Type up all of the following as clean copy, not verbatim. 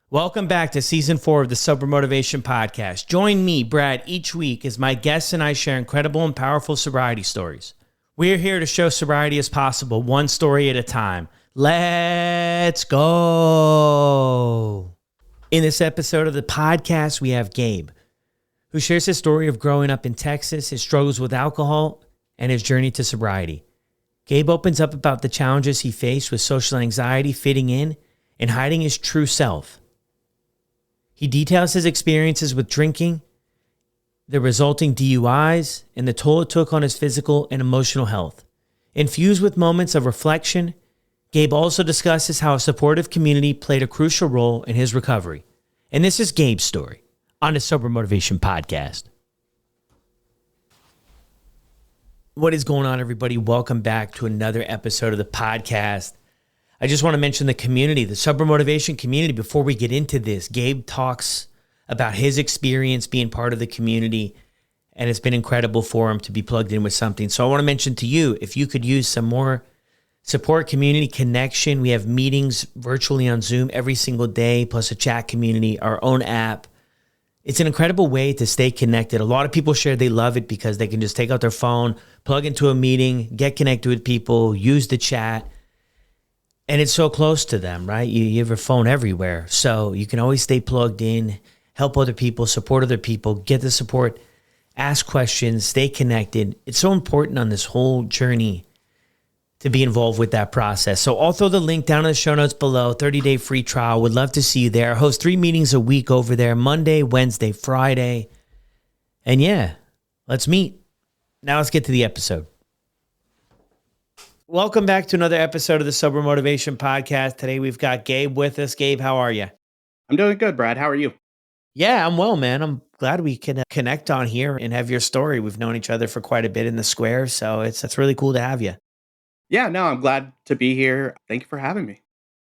Welcome back to Season 4 of the Sober Motivation Podcast. Join me, Brad, each week as my guests and I share incredible and powerful sobriety stories. We're here to show sobriety is possible, one story at a time. Let's go. In this episode of the podcast, we have Gabe, who shares his story of growing up in Texas, his struggles with alcohol, and his journey to sobriety. Gabe opens up about the challenges he faced with social anxiety, fitting in, and hiding his true self. He details his experiences with drinking, the resulting DUIs, and the toll it took on his physical and emotional health. Infused with moments of reflection, Gabe also discusses how a supportive community played a crucial role in his recovery. And this is Gabe's story on the Sober Motivation Podcast. What is going on, everybody? Welcome back to another episode of the podcast. I just want to mention the community, the Sober Motivation community. Before we get into this, Gabe talks about his experience being part of the community, and it's been incredible for him to be plugged in with something. So I want to mention to you, if you could use some more support, community connection, we have meetings virtually on Zoom every single day, plus a chat community, our own app. It's an incredible way to stay connected. A lot of people share they love it because they can just take out their phone, plug into a meeting, get connected with people, use the chat. And it's so close to them, right? You have your phone everywhere. So you can always stay plugged in, help other people, support other people, get the support, ask questions, stay connected. It's so important on this whole journey to be involved with that process. So I'll throw the link down in the show notes below, 30-day free trial. Would love to see you there. I host 3 meetings a week over there, Monday, Wednesday, Friday. And yeah, let's meet. Now let's get to the episode. Welcome back to another episode of the Sober Motivation Podcast. Today we've got Gabe with us. Gabe, how are you? I'm doing good, Brad. How are you? Yeah, I'm well, man. I'm glad we can connect on here and have your story. We've known each other for quite a bit in the square, so it's really cool to have you. Yeah, no, I'm glad to be here. Thank you for having me.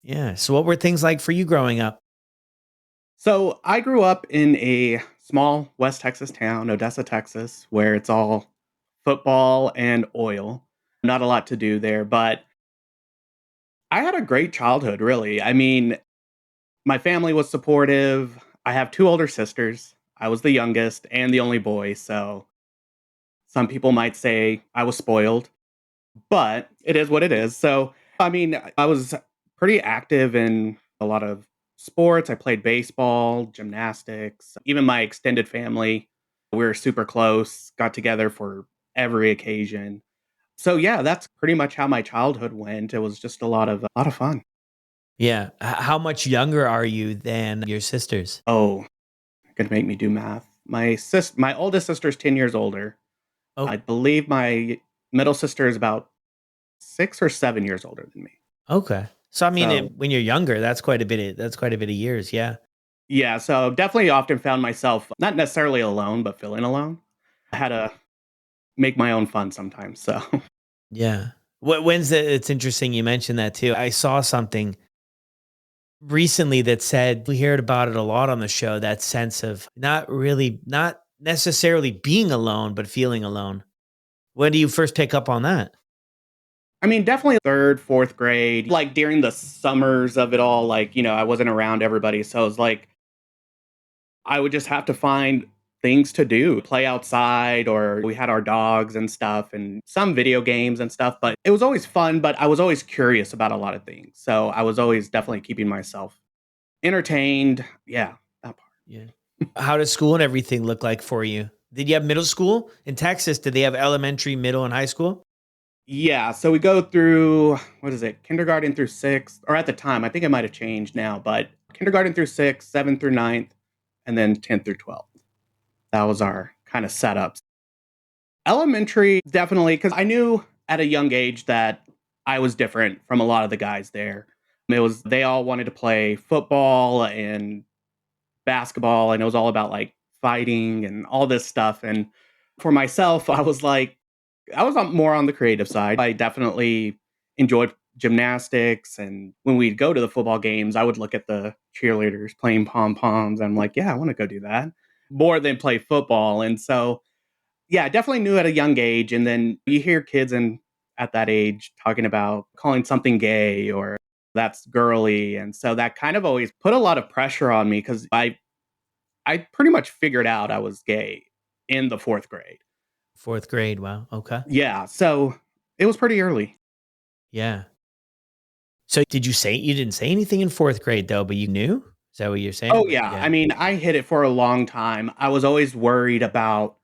Yeah. So what were things like for you growing up? So I grew up in a small West Texas town, Odessa, Texas, where it's all football and oil. Not a lot to do there, but I had a great childhood, really. I mean, my family was supportive. I have 2 older sisters. I was the youngest and the only boy, so some people might say I was spoiled, but it is what it is. So, I mean, I was pretty active in a lot of sports. I played baseball, gymnastics, even my extended family. We were super close, got together for every occasion. So yeah, that's pretty much how my childhood went. It was just a lot of fun. Yeah. How much younger are you than your sisters? Oh, gonna make me do math. My oldest sister is 10 years older. Oh, I believe my middle sister is about 6 or 7 years older than me. okay. So I mean, So when you're younger, that's quite a bit. That's quite a bit of years. Yeah. yeah, so definitely often found myself not necessarily alone, but feeling alone. I had to make my own fun sometimes. So Yeah. When's the? It's interesting you mentioned that too. I saw something recently that said we heard about it a lot on the show. That sense of not necessarily being alone, but feeling alone. When do you first pick up on that? I mean, definitely 3rd, 4th grade, like during the summers of it all, like, I wasn't around everybody. So it was like I would just have to find things to do, play outside, or we had our dogs and stuff and some video games and stuff. But it was always fun, but I was always curious about a lot of things. So I was always definitely keeping myself entertained. Yeah, that part. Yeah. How does school and everything look like for you? Did you have middle school in Texas? Did they have elementary, middle, and high school? Yeah, so we go through, what is it, kindergarten through 6th, or at the time, I think it might have changed now, but kindergarten through 6th, 7th through 9th, and then 10th through 12th. That was our kind of setup. Elementary, definitely, because I knew at a young age that I was different from a lot of the guys there. They all wanted to play football and basketball, and it was all about like fighting and all this stuff. And for myself, I was more on the creative side. I definitely enjoyed gymnastics, and when we'd go to the football games, I would look at the cheerleaders playing pom poms. I'm like, yeah, I want to go do that more than play football. And so yeah, I definitely knew at a young age. And then you hear kids at that age talking about calling something gay or That's girly. And so that kind of always put a lot of pressure on me because I pretty much figured out I was gay in the fourth grade. Fourth grade. Wow. Okay. Yeah. So it was pretty early. Yeah. So did you say you didn't say anything in fourth grade though, but you knew? Is that what you're saying? Oh, Like, yeah. I yeah. mean, I hid it for a long time. I was always worried about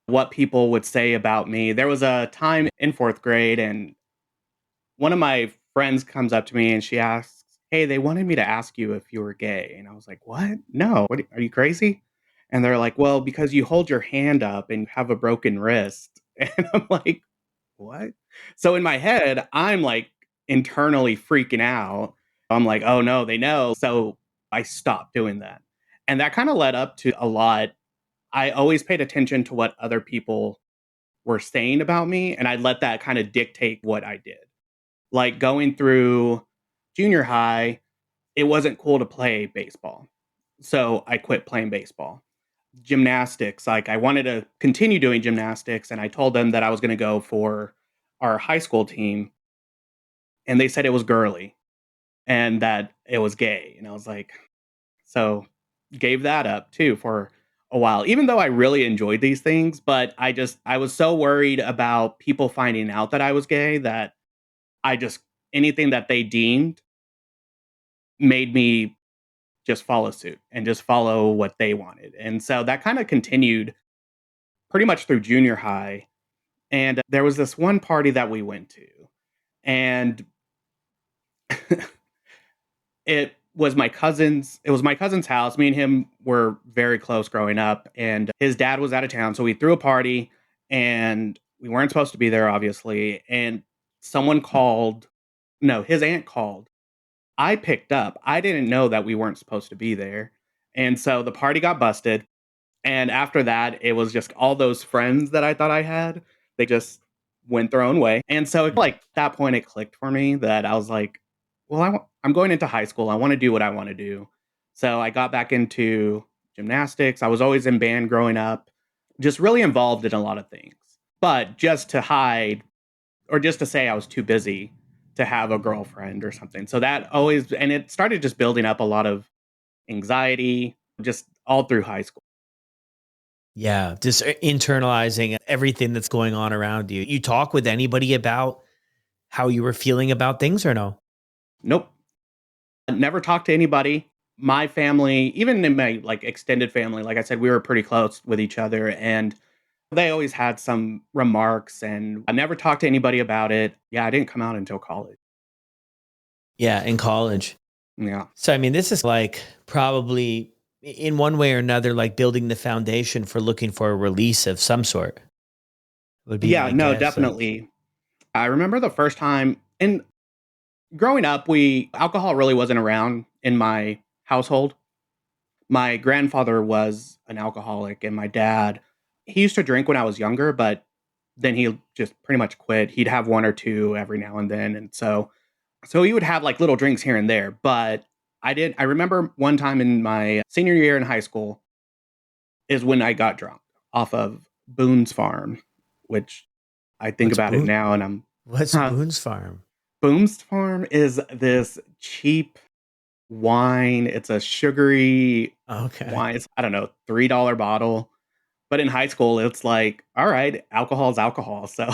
what people would say about me. There was a time in fourth grade, and one of my friends comes up to me and she asks, "Hey, they wanted me to ask you if you were gay." And I was like, "What? No. What are you crazy?" And they're like, "Well, because you hold your hand up and have a broken wrist." And I'm like, "What?" So in my head, I'm like internally freaking out. I'm like, "Oh no, they know." So I stopped doing that. And that kind of led up to a lot. I always paid attention to what other people were saying about me, and I let that kind of dictate what I did. Like going through junior high, it wasn't cool to play baseball. So I quit playing baseball. Gymnastics, like I wanted to continue doing gymnastics, and I told them that I was going to go for our high school team, and they said it was girly and that it was gay. And I was like, so gave that up too for a while, even though I really enjoyed these things. But I was so worried about people finding out that I was gay that I just, anything that they deemed made me just follow suit and just follow what they wanted. And so that kind of continued pretty much through junior high. And there was this one party that we went to, and it was my cousin's house. Me and him were very close growing up, and his dad was out of town, so we threw a party, and we weren't supposed to be there, obviously. And someone called, no, his aunt called. I picked up. I didn't know that we weren't supposed to be there. And so the party got busted. And after that, it was just all those friends that I thought I had, they just went their own way. And so, like, that point, it clicked for me that I was like, well, I'm going into high school. I want to do what I want to do. So I got back into gymnastics. I was always in band growing up, just really involved in a lot of things. But just to hide or just to say I was too busy to have a girlfriend or something. So that always, and it started just building up a lot of anxiety just all through high school. Yeah. Just internalizing everything that's going on around you. You talk with anybody about how you were feeling about things or no? Nope. Never talked to anybody. My family, even in my like extended family, like I said, we were pretty close with each other, and they always had some remarks, and I never talked to anybody about it. Yeah, I didn't come out until college. Yeah. In college. Yeah. So, I mean, this is like probably in one way or another, like building the foundation for looking for a release of some sort would be Yeah, my no, guess. Like, definitely. I remember the first time, and growing up, we alcohol really wasn't around in my household. My grandfather was an alcoholic, and my dad, he used to drink when I was younger, but then he just pretty much quit. He'd have one or two every now and then, and so he would have like little drinks here and there. But I remember one time in my senior year in high school is when I got drunk off of Boone's Farm, which I think what's about it Boone? now and I'm What's huh. Boone's Farm? Boone's Farm is this cheap wine. It's a sugary Okay. wine. It's, I don't know, $3 bottle. But in high school, it's like, all right, alcohol is alcohol. So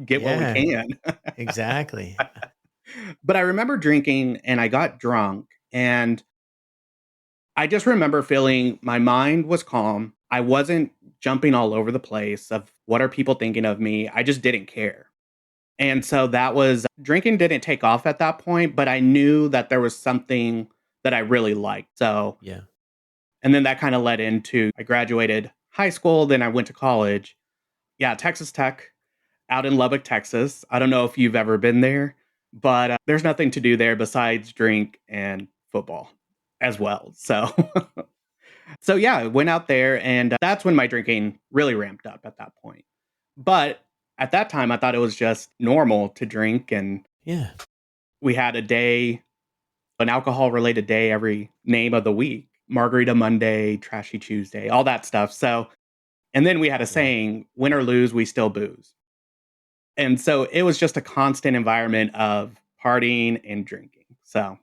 get what we Yeah, can. exactly. But I remember drinking and I got drunk. And I just remember feeling my mind was calm. I wasn't jumping all over the place of what are people thinking of me. I just didn't care. And so that was drinking didn't take off at that point, but I knew that there was something that I really liked. So, Yeah. and then that kind of led into I graduated high school, then I went to college. Yeah, Texas Tech out in Lubbock, Texas. I don't know if you've ever been there, but there's nothing to do there besides drink and football as well. So, so yeah, I went out there, and that's when my drinking really ramped up at that point. But at that time, I thought it was just normal to drink, and Yeah. we had a day, an alcohol related day every name of the week. Margarita Monday, Trashy Tuesday, all that stuff. So, and then we had a Yeah. saying, win or lose, we still booze. And so it was just a constant environment of partying and drinking. So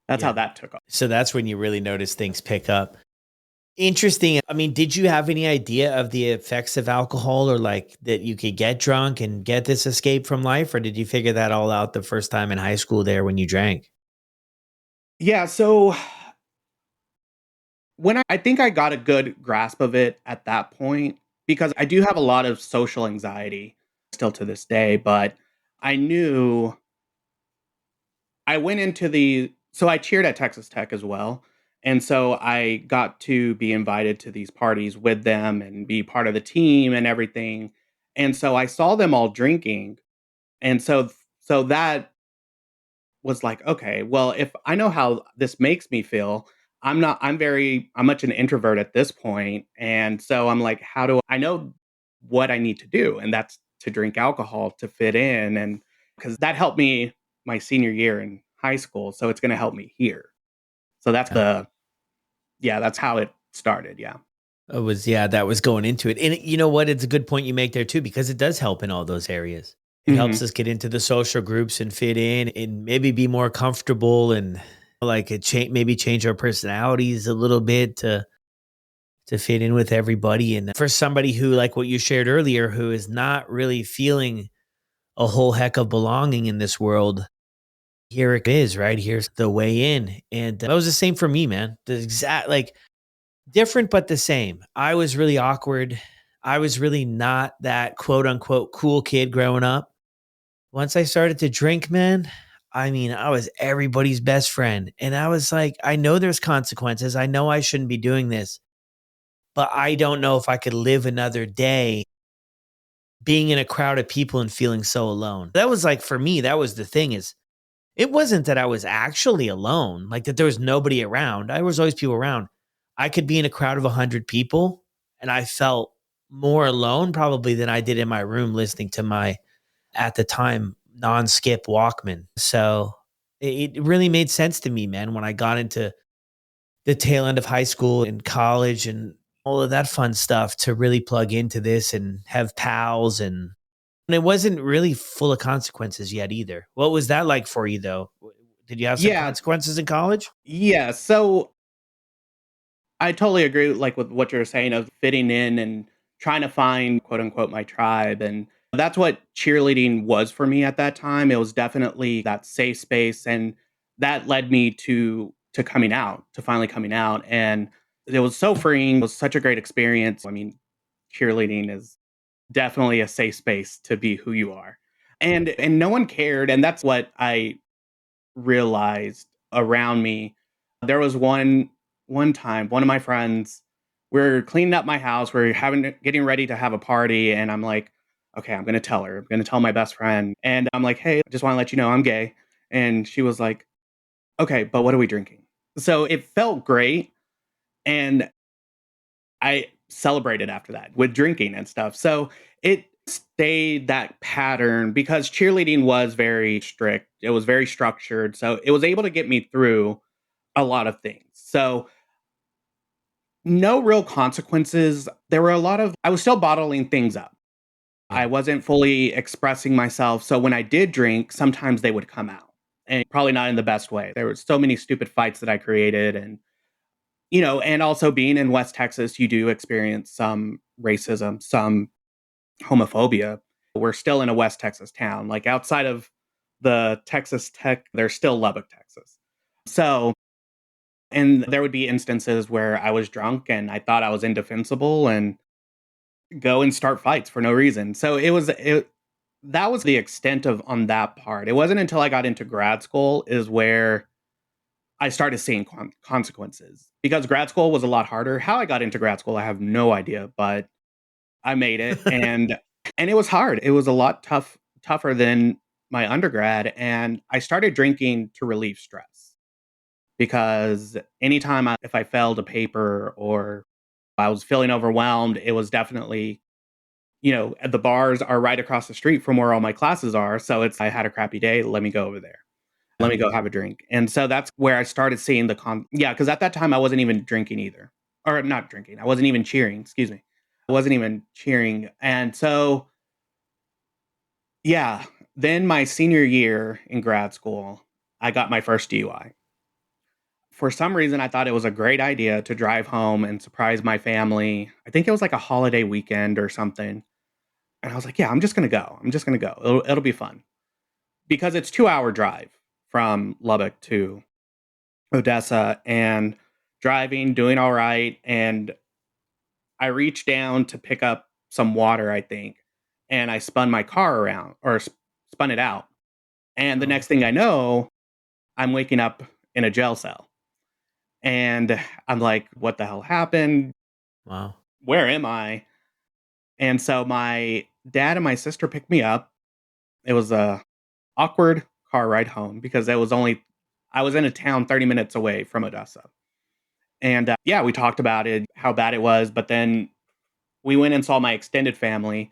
that's how Yeah. that took off. So that's when you really notice things pick up. Interesting. I mean, did you have any idea of the effects of alcohol or like that you could get drunk and get this escape from life? Or did you figure that all out the first time in high school there when you drank? Yeah. So I think I got a good grasp of it at that point because I do have a lot of social anxiety still to this day, but I knew I went into so I cheered at Texas Tech as well. And so I got to be invited to these parties with them and be part of the team and everything. And so I saw them all drinking. And so that was like, okay, well, if I know how this makes me feel, I'm much an introvert at this point. And so I'm like, I know what I need to do? And that's to drink alcohol to fit in. And because that helped me my senior year in high school. So it's going to help me here. So Yeah. that's how it started. Yeah. That was going into it. And you know what? It's a good point you make there too, because it does help in all those areas. It Hmm. helps us get into the social groups and fit in and maybe be more comfortable and like maybe change our personalities a little bit to fit in with everybody. And for somebody who, like what you shared earlier, who is not really feeling a whole heck of belonging in this world, here it is, right? Here's the way in. And that was the same for me, man. The exact, like, different, but the same. I was really awkward. I was really not that quote unquote cool kid growing up. Once I started to drink, man, I mean, I was everybody's best friend. And I was like, I know there's consequences. I know I shouldn't be doing this, but I don't know if I could live another day being in a crowd of people and feeling so alone. That was like, for me, that was the thing is, it wasn't that I was actually alone, like that there was nobody around. I was always people around. I could be in a crowd of 100 people and I felt more alone probably than I did in my room listening to my, at the time, non-skip Walkman. So it really made sense to me, man, when I got into the tail end of high school and college and all of that fun stuff to really plug into this and have pals and it wasn't really full of consequences yet either. What was that like for you though? Did you have some Yeah. consequences in college? Yeah. So I totally agree, like with what you're saying of fitting in and trying to find quote unquote my tribe. And that's what cheerleading was for me at that time. It was definitely that safe space. And that led me to coming out, to finally coming out. And it was so freeing. It was such a great experience. I mean, cheerleading is definitely a safe space to be who you are. And no one cared. And that's what I realized around me. There was one time, one of my friends, we're cleaning up my house, we're having getting ready to have a party, and I'm like, okay, I'm gonna tell her. I'm gonna tell my best friend. And I'm like, hey, I just want to let you know I'm gay. And she was like, okay, but what are we drinking? So it felt great. And I celebrated after that with drinking and stuff. So it stayed that pattern because cheerleading was very strict. It was very structured. So it was able to get me through a lot of things. So no real consequences. There were I was still bottling things up. Yeah. I wasn't fully expressing myself. So when I did drink, sometimes they would come out and probably not in the best way. There were so many stupid fights that I created and also being in West Texas, you do experience some racism, some homophobia. We're still in a West Texas town. Like outside of the Texas Tech, there's still Lubbock, Texas. So, and there would be instances where I was drunk and I thought I was indefensible and go and start fights for no reason. So that was the extent of on that part. It wasn't until I got into grad school is where I started seeing consequences because grad school was a lot harder. How I got into grad school, I have no idea, but I made it and it was hard. It was a lot tougher than my undergrad and I started drinking to relieve stress because if I failed a paper or I was feeling overwhelmed, it was definitely the bars are right across the street from where all my classes are, so it's I had a crappy day, let me go over there. Let me go have a drink. And so that's where I started seeing because at that time I wasn't even drinking either. Or not drinking. I wasn't even cheering, excuse me. I wasn't even cheering. And so yeah, then my senior year in grad school, I got my first DUI. For some reason, I thought it was a great idea to drive home and surprise my family. I think it was like a holiday weekend or something. And I was like, yeah, I'm just going to go. I'm just going to go. It'll be fun because it's 2 hour drive from Lubbock to Odessa and driving, doing all right. And I reached down to pick up some water, I think, and I spun my car around or spun it out. And the Oh, next thing I know, I'm waking up in a jail cell. And I'm like, what the hell happened? wow. Where am I? And so my dad and my sister picked me up. It was a awkward car ride home because I was in a town 30 minutes away from Odessa. And yeah, we talked about it, how bad it was. But then we went and saw my extended family.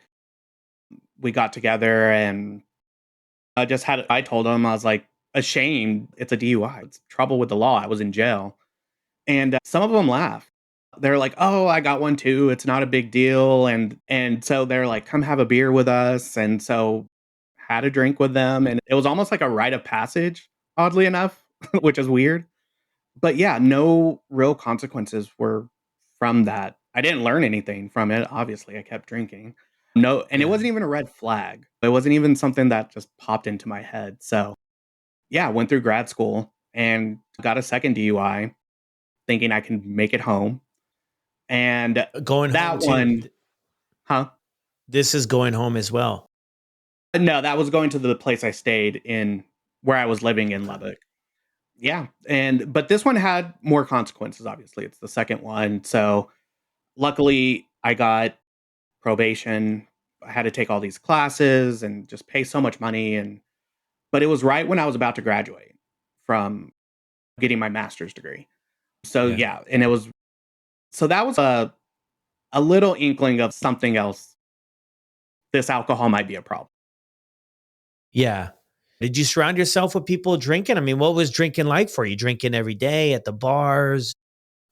We got together and I told them, I was like, ashamed. It's a DUI. It's trouble with the law. I was in jail. And some of them laughed. They're like, "Oh, I got one too. It's not a big deal." And so they're like, "Come have a beer with us." And so had a drink with them and it was almost like a rite of passage, oddly enough, which is weird. But yeah, no real consequences were from that. I didn't learn anything from it. Obviously, I kept drinking. No, and it Yeah. wasn't even a red flag. It wasn't even something that just popped into my head. So, yeah, went through grad school and got a second DUI thinking I can make it home. And Going home that too. one, huh? This is going home as well. No, that was going to the place I stayed in where I was living in Okay. Lubbock. Yeah. But this one had more consequences, obviously. It's the second one. So luckily I got probation. I had to take all these classes and just pay so much money. But it was right when I was about to graduate from getting my master's degree. So Yeah. yeah, that was a little inkling of something else. This alcohol might be a problem. Yeah. Did you surround yourself with people drinking? I mean, what was drinking like for you? Drinking every day at the bars?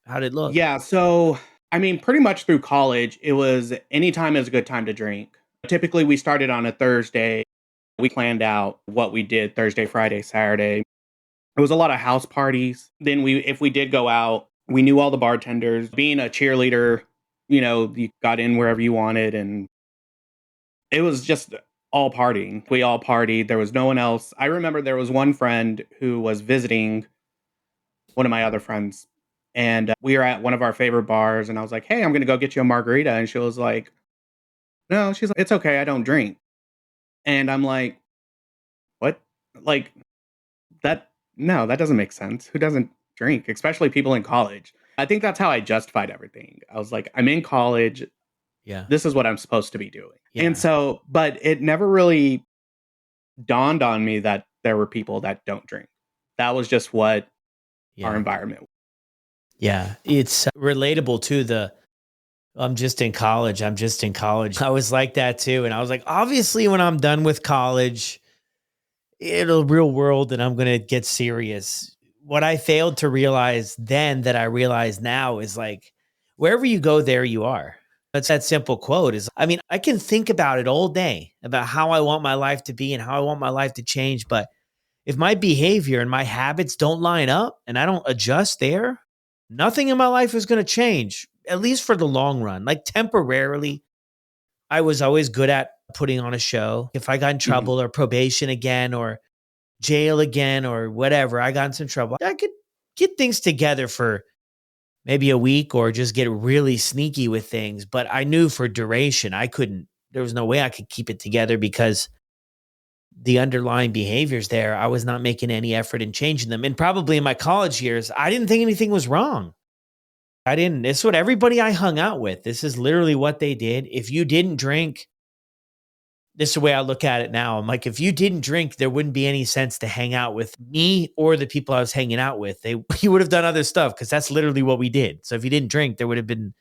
How did it look? Yeah, so I mean, pretty much through college, it was anytime is a good time to drink. Typically, we started on a Thursday. We planned out what we did Thursday, Friday, Saturday. It was a lot of house parties. Then if we did go out, we knew all the bartenders. Being a cheerleader, you got in wherever you wanted, and it was just all partying. We all partied. There was no one else. I remember there was one friend who was visiting one of my other friends. And we were at one of our favorite bars, and I was like, "Hey, I'm gonna go get you a margarita." And she was like, "No," she's like, "It's okay, I don't drink." And I'm like, "What? Like that? No, that doesn't make sense. Who doesn't drink? Especially people in college." I think that's how I justified everything. I was like, "I'm in college. Yeah. This is what I'm supposed to be doing." And Yeah. so, but it never really dawned on me that there were people that don't drink. That was just what our Yeah. environment. Yeah. It's relatable to I'm just in college. I'm just in college. I was like that too. And I was like, obviously, when I'm done with college, it'll real world and I'm going to get serious. What I failed to realize then that I realize now is like, wherever you go, there you are. That's that simple quote is, I mean, I can think about it all day about how I want my life to be and how I want my life to change. But if my behavior and my habits don't line up and I don't adjust there, nothing in my life is going to change, at least for the long run. Like temporarily, I was always good at putting on a show. If I got in Mhm. trouble or probation again or jail again or whatever, I got in some trouble, I could get things together for maybe a week or just get really sneaky with things. But I knew for duration, there was no way I could keep it together because the underlying behaviors there, I was not making any effort in changing them. And probably in my college years, I didn't think anything was wrong. I didn't. It's what everybody I hung out with. This is literally what they did. If you didn't drink, this is the way I look at it now. I'm like, if you didn't drink, there wouldn't be any sense to hang out with me or the people I was hanging out with. You would have done other stuff because that's literally what we did. So if you didn't drink, there would have been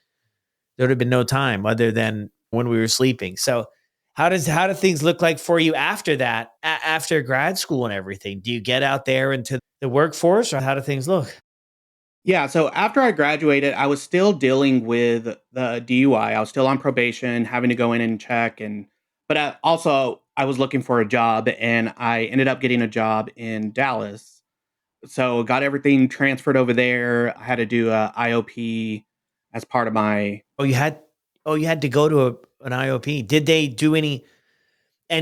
no time other than when we were sleeping. So how do things look like for you after that, after grad school and everything? Do you get out there into the workforce or how do things look? Yeah, so after I graduated, I was still dealing with the DUI. I was still on probation, having to go in and check but also I was looking for a job and I ended up getting a job in Dallas. So got everything transferred over there. I had to do a IOP as part of my Oh, you had to go to an IOP. Did they do any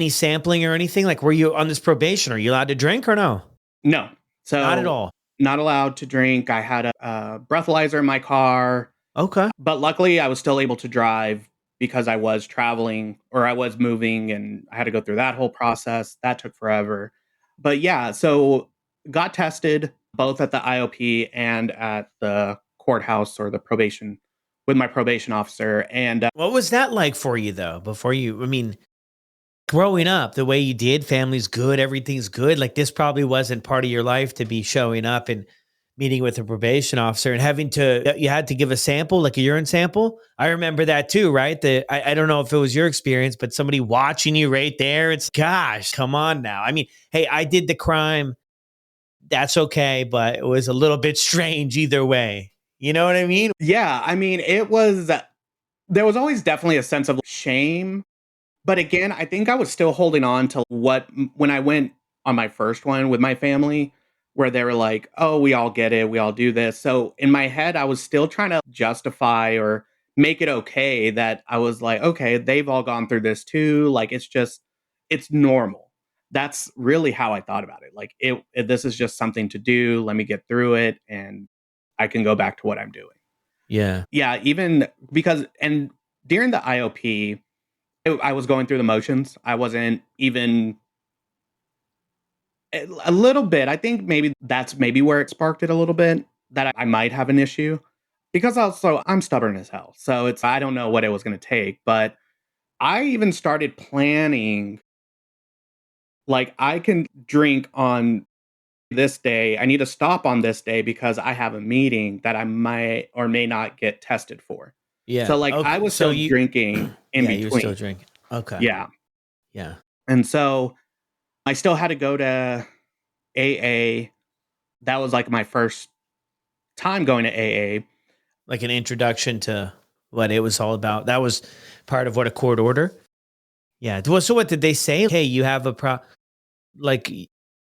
sampling or anything? Like, were you on this probation? Are you allowed to drink or no? no. Not at So all. not allowed to drink. I had a breathalyzer in my car, Okay. but luckily I was still able to drive because I was traveling or I was moving and I had to go through that whole process. That took forever. But yeah, so got tested both at the IOP and at the courthouse or the probation with my probation officer. And What was that like for you though? I mean, growing up the way you did, family's good, everything's good. Like this probably wasn't part of your life to be showing up and meeting with a probation officer and you had to give a sample, like a urine sample. I remember that too, right? I don't know if it was your experience, but somebody watching you right there, it's gosh, come on now. I mean, hey, I did the crime. That's okay, but it was a little bit strange either way. You know what I mean? yeah, I mean, there was always definitely a sense of shame. But again, I think I was still holding on to when I went on my first one with my family, where they were like, "Oh, we all get it. We all do this." So in my head, I was still trying to justify or make it okay that I was like, "Okay, they've all gone through this too. Like it's normal." That's really how I thought about it. Like this is just something to do. Let me get through it and I can go back to what I'm doing. Yeah. Yeah, even because and during the IOP, I was going through the motions. I wasn't even a little bit. I think maybe that's maybe where it sparked it a little bit that I might have an issue because also I'm stubborn as hell. So it's I don't know what it was going to take, but I even started planning like I can drink on this day. I need to stop on this day because I have a meeting that I might or may not get tested for. So Yeah. like I Okay. was So still drinking in yeah, you were still between. drinking. Okay. Yeah. Yeah. And so I still had to go to AA. That was like my first time going to AA. Like an introduction to what it was all about. That was part of what a court order. Yeah. Well, so what did they say? Hey, you have like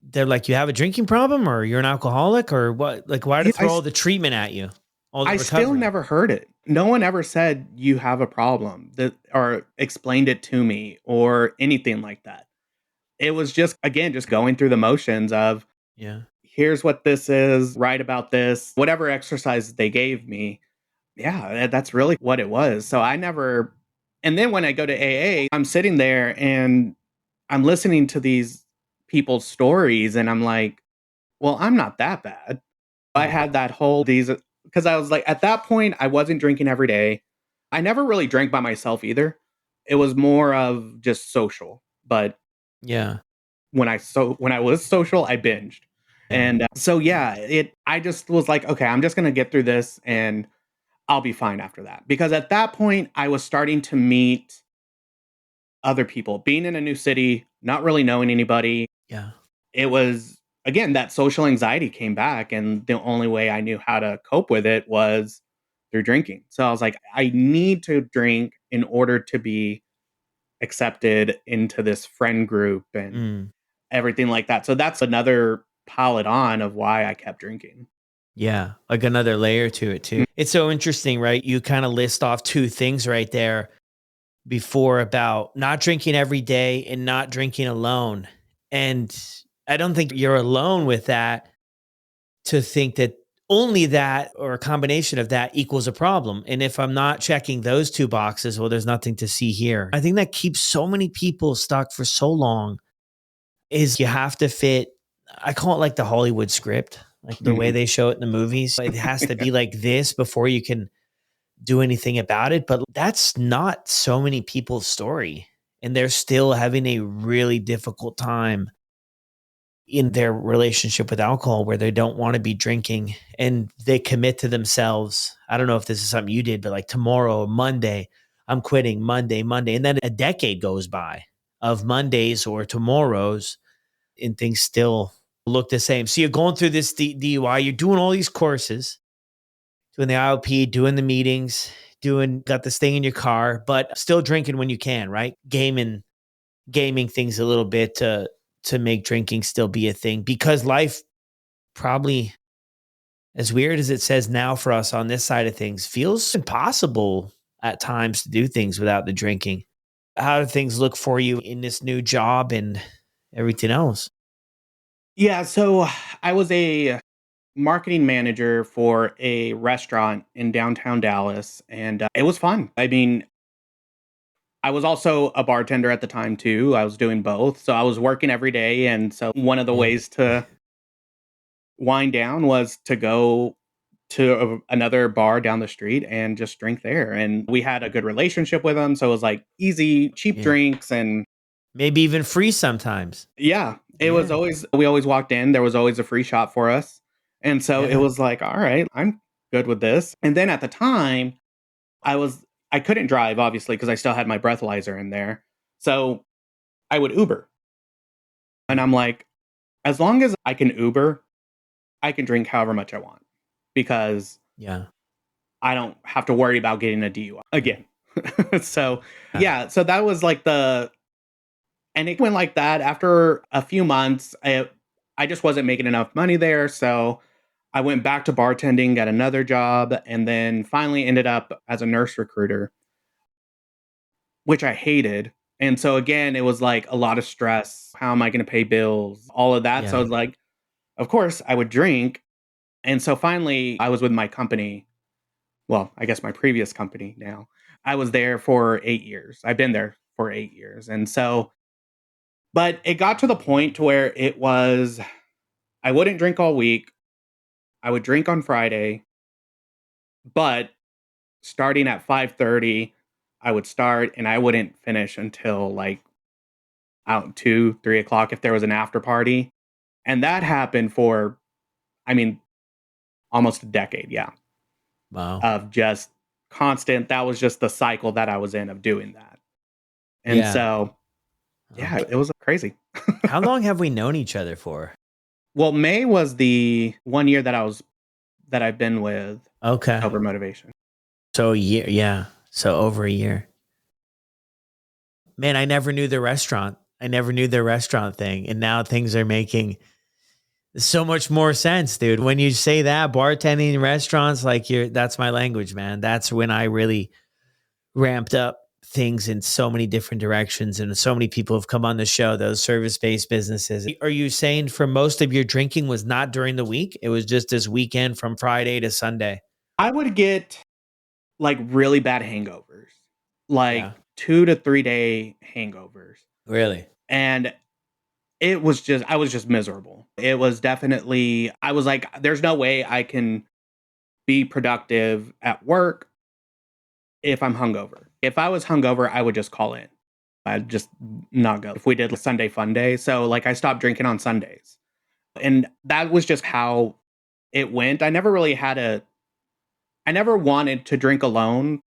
they're like you have a drinking problem or you're an alcoholic or what? Like why to Yeah, throw all the treatment at you, all the I still recovery? never heard it. No one ever said you have a problem that or explained it to me or anything like that. It was just again just going through the motions of Yeah. here's what this is, write about this, whatever exercise they gave me. Yeah, that's really what it was. So I never and then when I go to AA, I'm sitting there and I'm listening to these people's stories and I'm like, well, I'm not that bad. I Mm. had that whole these because I was like at that point I wasn't drinking every day. I never really drank by myself either. It was more of just social. But Yeah. when I was social, I binged. Yeah. And so yeah, it I just was like, okay, I'm just going to get through this and I'll be fine after that. Because at that point I was starting to meet other people, being in a new city, not really knowing anybody. Yeah. It was again that social anxiety came back and the only way I knew how to cope with it was through drinking. So I was like I need to drink in order to be accepted into this friend group and Mm. everything like that. So that's another pile it on of why I kept drinking. Yeah. Like another layer to it too. It's so interesting, right? You kind of list off two things right there before about not drinking every day and not drinking alone. And I don't think you're alone with that to think that only that or a combination of that equals a problem. And if I'm not checking those two boxes, well, there's nothing to see here. I think that keeps so many people stuck for so long is you have to fit, I call it like the Hollywood script, like the way Mhm. they show it in the movies. It has to be like this before you can do anything about it. But that's not so many people's story. And they're still having a really difficult time in their relationship with alcohol where they don't want to be drinking and they commit to themselves. I don't know if this is something you did, but like tomorrow, Monday, I'm quitting Monday. And then a decade goes by of Mondays or tomorrows and things still look the same. So you're going through this DUI, you're doing all these courses, doing the IOP, doing the meetings, got this thing in your car, but still drinking when you can, right? Gaming things a little bit to make drinking still be a thing because life probably, as weird as it says now for us on this side of things, feels impossible at times to do things without the drinking. How do things look for you in this new job and everything else? Yeah, so I was a marketing manager for a restaurant in downtown Dallas, and it was fun. I mean, I was also a bartender at the time too. I was doing both. So I was working every day. And so one of the Yeah. ways to wind down was to go to another bar down the street and just drink there. And we had a good relationship with them. So it was like easy, cheap Yeah. drinks. And Maybe even free sometimes. yeah, it was Yeah. always, we always walked in, there was always a free shot for us. And so it Yeah. was like, all right, I'm good with this. And then at the time, I was, I couldn't drive obviously because I still had my breathalyzer in there. So I would Uber. And I'm like, as long as I can Uber, I can drink however much I want because Yeah. I don't have to worry about getting a DUI again. So, Yeah. yeah, so that was like and it went like that after a few months. I just wasn't making enough money there. So I went back to bartending, got another job, and then finally ended up as a nurse recruiter, which I hated. And so again, it was like a lot of stress. How am I going to pay bills? All of that. So I Yeah. was like, of course, I would drink. And so finally, I was with my company. Well, I guess my previous company now. I was there for 8 years. I've been there for 8 years. And so, but it got to the point to where it was, I wouldn't drink all week. I would drink on Friday, but starting at 5:30, I would start and I wouldn't finish until like out 2, 3 o'clock if there was an after party. And that happened for, I mean, almost a decade. Yeah. Wow. Of just constant. That was just the cycle that I was in of doing that. And Yeah. so, yeah, it Okay. was crazy. How long have we known each other for? Well, May was the 1 year that I've been with Okay. Sober Motivation. So a year. Yeah. So over a year. Man, I never knew the restaurant. I never knew the restaurant thing. And now things are making so much more sense, dude. When you say that, bartending in restaurants, like that's my language, man. That's when I really ramped up things in so many different directions. And so many people have come on the show, those service-based businesses. Are you saying for most of your drinking was not during the week? It was just this weekend from Friday to Sunday. I would get like really bad hangovers, like Yeah. 2 to 3 day hangovers. Really? And it was just, I was just miserable. It was definitely, I was like, there's no way I can be productive at work if I'm hungover. If I was hungover, I would just call in. I'd just not go. If we did Sunday fun day. So like I stopped drinking on Sundays. And that was just how it went. I never wanted to drink alone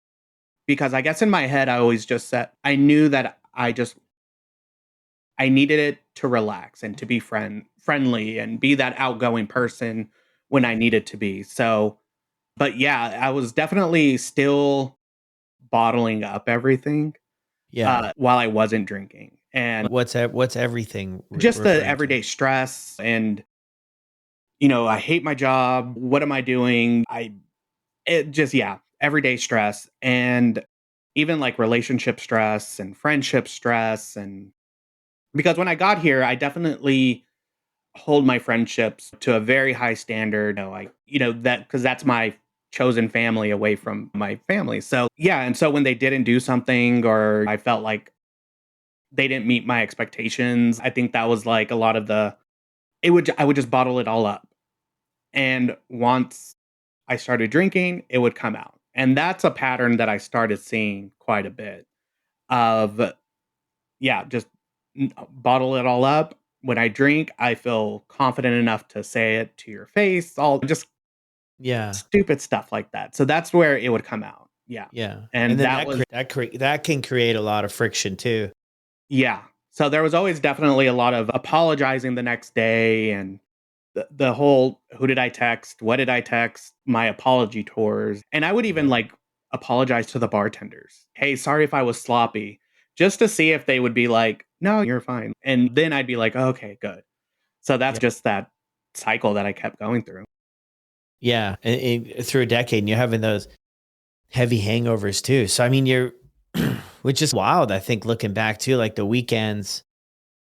because I guess in my head I always just said I knew that I needed it to relax and to be friendly and be that outgoing person when I needed to be. So, but yeah, I was definitely still bottling up everything Yeah. while I wasn't drinking. And What's everything just the referring to? everyday stress and you know, I hate my job. What am I doing? It just yeah, everyday stress and even like relationship stress and friendship stress and because when I got here, I definitely hold my friendships to a very high standard. You know that because that's my chosen family away from my family. So yeah, and so when they didn't do something or I felt like they didn't meet my expectations, I think that was like a lot of the I would just bottle it all up. And once I started drinking, it would come out. And that's a pattern that I started seeing quite a bit of, yeah, just bottle it all up. When I drink, I feel confident enough to say it to your face, all just Yeah. stupid stuff like that. So that's where it would come out. Yeah. Yeah. And And then that was, that can create a lot of friction too. yeah. So there was always definitely a lot of apologizing the next day and the whole who did I text? What did I text? My apology tours. And I would even Yeah. like apologize to the bartenders. Hey, sorry if I was sloppy, just to see if they would be like, no, you're fine. And then I'd be like, okay, good. So that's Yeah. just that. cycle that I kept going through. Yeah. Through a decade, and you're having those heavy hangovers too. So, I mean, which is wild, I think, looking back too, like the weekends,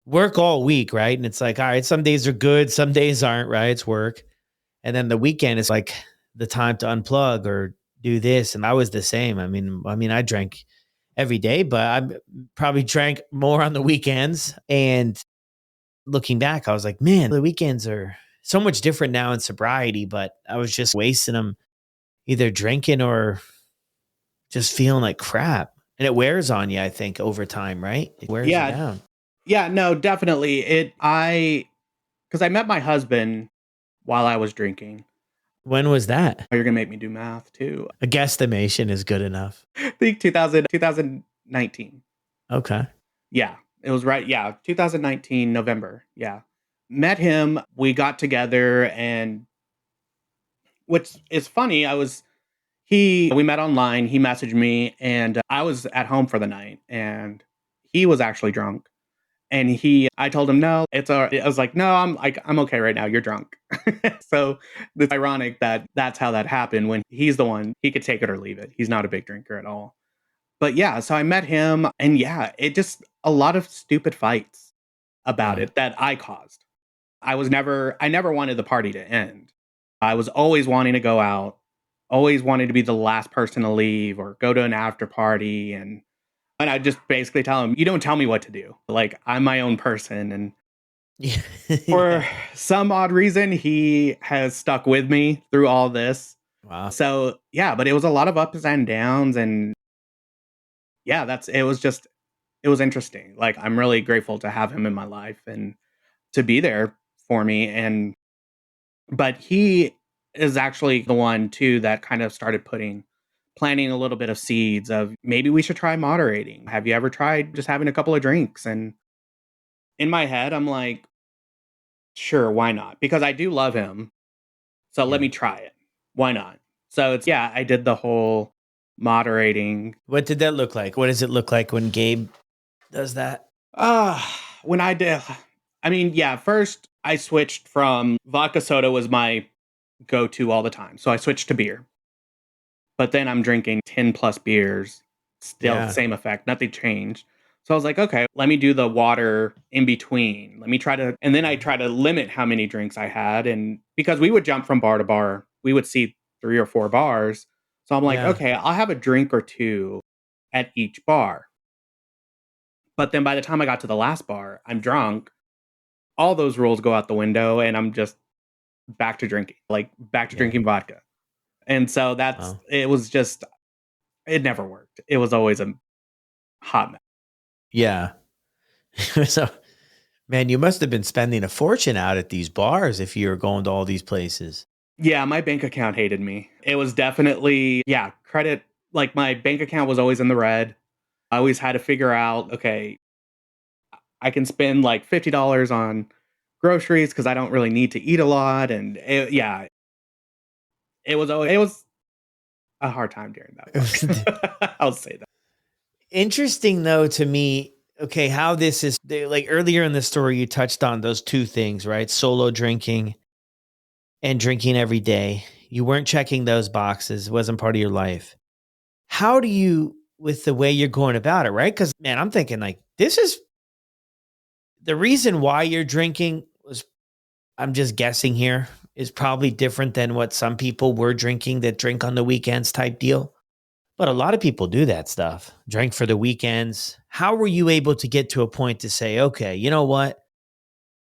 work all week, right? And it's like, all right, some days are good, some days aren't, right? It's work. And then the weekend is like the time to unplug or do this. And I was the same. I mean, I drank every day, but I probably drank more on the weekends. And looking back, I was like, man, the weekends are so much different now in sobriety, but I was just wasting them either drinking or just feeling like crap. And it wears on you, I think, over time, right? It wears you Yeah. down. Yeah, no, definitely. Because I met my husband while I was drinking. When was that? Oh, you're going to make me do math too. A guesstimation is good enough. I think 2019. Okay. Yeah, it was right. Yeah, 2019, November. Yeah. Met him. We got together. And which is funny, we met online. He messaged me and I was at home for the night and he was actually drunk. And I told him, no, it's all right. I was like, no, I'm okay right now. You're drunk. So it's ironic that that's how that happened when he's the one, he could take it or leave it. He's not a big drinker at all. But yeah, so I met him and yeah, it just a lot of stupid fights about Yeah. it that I caused. I never wanted the party to end. I was always wanting to go out, always wanting to be the last person to leave or go to an after party. And I just basically tell him, you don't tell me what to do. Like, I'm my own person. And Yeah. for Yeah. some odd reason, he has stuck with me through all this. Wow. So, yeah, but it was a lot of ups and downs. And yeah, it was interesting. Like, I'm really grateful to have him in my life and to be there for me. But he is actually the one too that kind of started planting a little bit of seeds of maybe we should try moderating. Have you ever tried just having a couple of drinks? And in my head, I'm like, sure, why not? Because I do love him. So let Yeah. me try it. Why not? So yeah, I did the whole moderating. What did that look like? What does it look like when Gabe does that? Uh when I did I mean, yeah, first I switched from vodka soda was my go-to all the time. So I switched to beer. But then I'm drinking 10 plus beers, still Yeah. same effect, nothing changed. So I was like, okay, let me do the water in between. Let me try to, and then I try to limit how many drinks I had. And because we would jump from bar to bar, we would see 3 or 4 bars. So I'm like, Yeah. okay, I'll have a drink or two at each bar. But then by the time I got to the last bar, I'm drunk. All those rules go out the window and I'm just back to drinking, like back to Yeah. drinking vodka. And so Wow. it was just, it never worked. It was always a hot mess. Yeah. So, man, you must have been spending a fortune out at these bars if you were going to all these places. Yeah, my bank account hated me. It was definitely, yeah, credit, like my bank account was always in the red. I always had to figure out, okay, I can spend like $50 on groceries because I don't really need to eat a lot. And yeah, it was a hard time during that part. I'll say that. Interesting though to me, okay, how this is like earlier in the story you touched on those two things, right? Solo drinking and drinking every day. You weren't checking those boxes. It wasn't part of your life. How do you with the way you're going about it, right? Cuz man, I'm thinking like this is the reason why you're drinking was I'm just guessing here is probably different than what some people were drinking that drink on the weekends type deal. But a lot of people do that stuff, drink for the weekends. How were you able to get to a point to say, okay, you know what?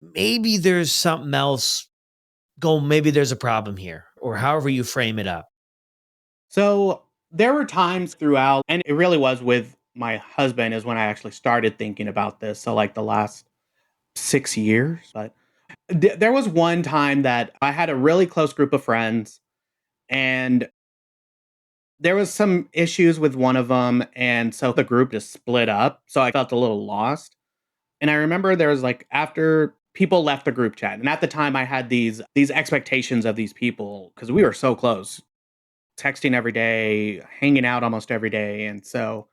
Maybe there's something else going, maybe there's a problem here, or however you frame it up. So there were times throughout, and it really was with my husband is when I actually started thinking about this. So like the last 6 years. But there was one time that I had a really close group of friends and there was some issues with one of them. And so the group just split up. So I felt a little lost. And I remember there was like after people left the group chat. And at the time I had these expectations of these people because we were so close, texting every day, hanging out almost every day. And so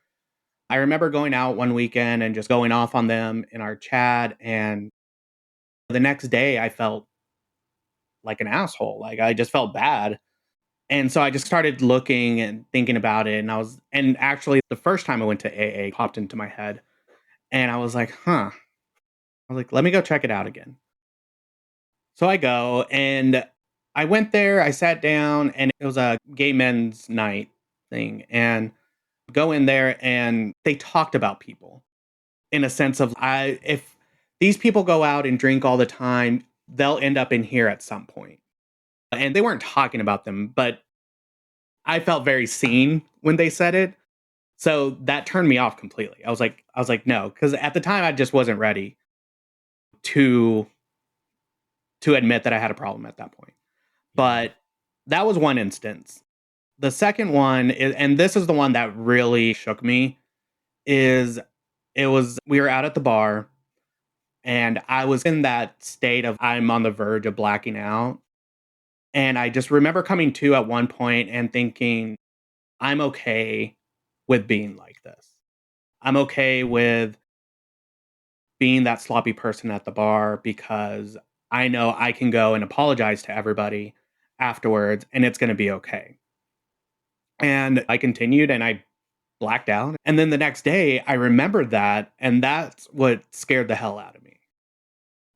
I remember going out one weekend and just going off on them in our chat. And the next day I felt like an asshole. Like I just felt bad. And so I just started looking and thinking about it. And actually the first time I went to AA popped into my head and I was like, huh. I was like, let me go check it out again. So I go and I went there, I sat down, and it was a gay men's night thing. And go in there and they talked about people in a sense of if these people go out and drink all the time, they'll end up in here at some point. And they weren't talking about them, but I felt very seen when they said it. So that turned me off completely. I was like, no, because at the time I just wasn't ready to admit that I had a problem at that point. But that was one instance. The second one is, and this is the one that really shook me, is we were out at the bar and I was in that state of I'm on the verge of blacking out. And I just remember coming to at one point and thinking, I'm okay with being like this. I'm okay with being that sloppy person at the bar because I know I can go and apologize to everybody afterwards and it's going to be okay. And I continued and I blacked out. And then the next day, I remembered that. And that's what scared the hell out of me.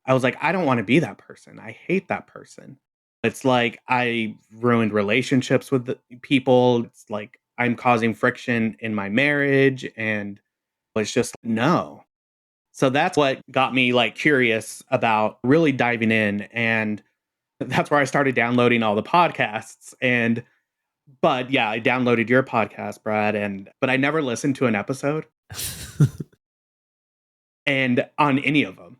I was like, I don't want to be that person. I hate that person. It's like I ruined relationships with the people. It's like I'm causing friction in my marriage. And it's just no. So that's what got me like curious about really diving in. And that's where I started downloading all the podcasts. But yeah, I downloaded your podcast, Brad, but I never listened to an episode and on any of them.